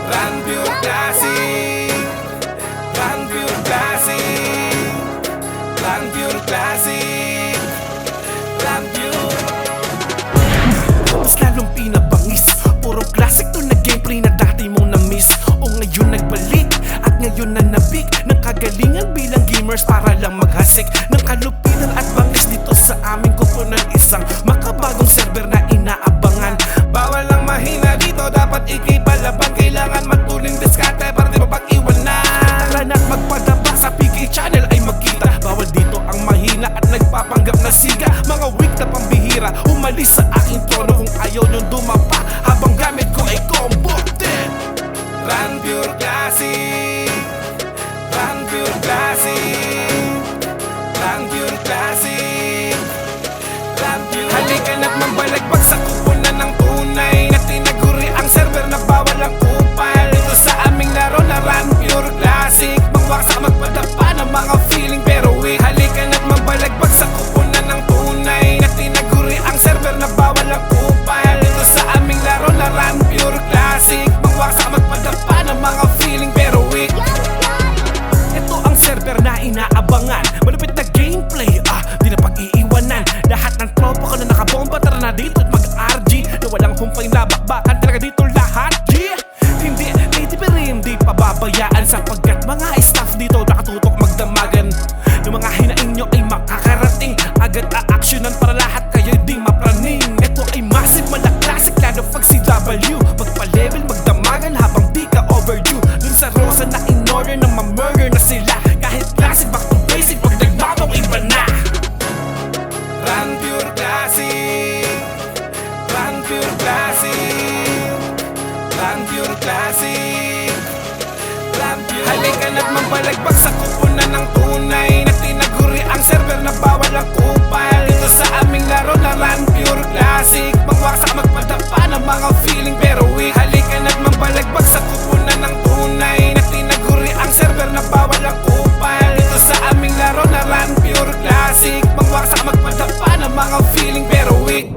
Run Pure Classic, Run Pure Classic, Run Pure Classic, Run Pure. Mas lalong pinabangis, puro classic to na gameplay na dati mong na-miss. O ngayon nagbalik, at ngayon na nabik ng kagalingan bilang gamers para lang maghasik ng kalupitan at bangis dito sa aming kupunan. Isang makabagong server na inaabangan. Bawal lang mahina dito, dapat ikay palaban. Kailangan matuling diskarte para di mapag-iwanan. Tara na't magpadaba sa PK channel ay magkita. Bawal dito ang mahina at nagpapanggap na siga. Mga weak na pambihira, umalis sa aking trono kung ayaw nyong dumapa habang gamit ko ay combo 10. Run Pure Classic, Run Pure Classic, Run Pure Classic, Run Pure. Halika na't mambalagbag sa kupunan ng tunay na tinaguri ang server na bawal ang kupal. Ito sa aming laro na Run Pure Classic, mangwaksa magpadapa ng mga feeling pero weak. Halika na't mambalagbag sa kupunan ng tunay na tinaguri ang server na bawal ang kupal. Ito sa aming laro na Run Pure Classic, mangwaksa magpadapa ng mga feeling pero weak. Ito ang server na inaabangan, malupit na gameplay, di na pag-iiwanan. Lahat ng tropa ko na nakabomba, tara na dito at mag-RG na walang humpay na bakbakan, talaga dito lahat, yeah. Hindi pababayaan sapagkat mga staff dito nakatutok magdamagan. Yung mga hinaing nyo ay makakarating, agad a-actionan para lahat kayo di mapraning. Ito ay massive, malaklasik, lalo pag si W magpa-level, magdamagan habang di ka overdue. Dun sa Rosa na in-order na ma-murder na sila. Kahit classic, back to basic, pag nagbabaw iba na. Run Pure Classic, Run Pure Classic, Run Pure Classic, Run Pure. Halika na't mambalagbag sa kupunan ng tunay na tinaguri ang server na bawal ang kupal. Ito sa aming laro na Run Pure Classic, mangwaksak magpadapa ng mga feeling pero weak. Halika na't mambalagbag sa kupunan ng tunay na tinaguri ang server na bawal ang kupal. Ito sa aming laro na Run Pure Classic, mangwaksak magpadapa ng mga feeling pero weak.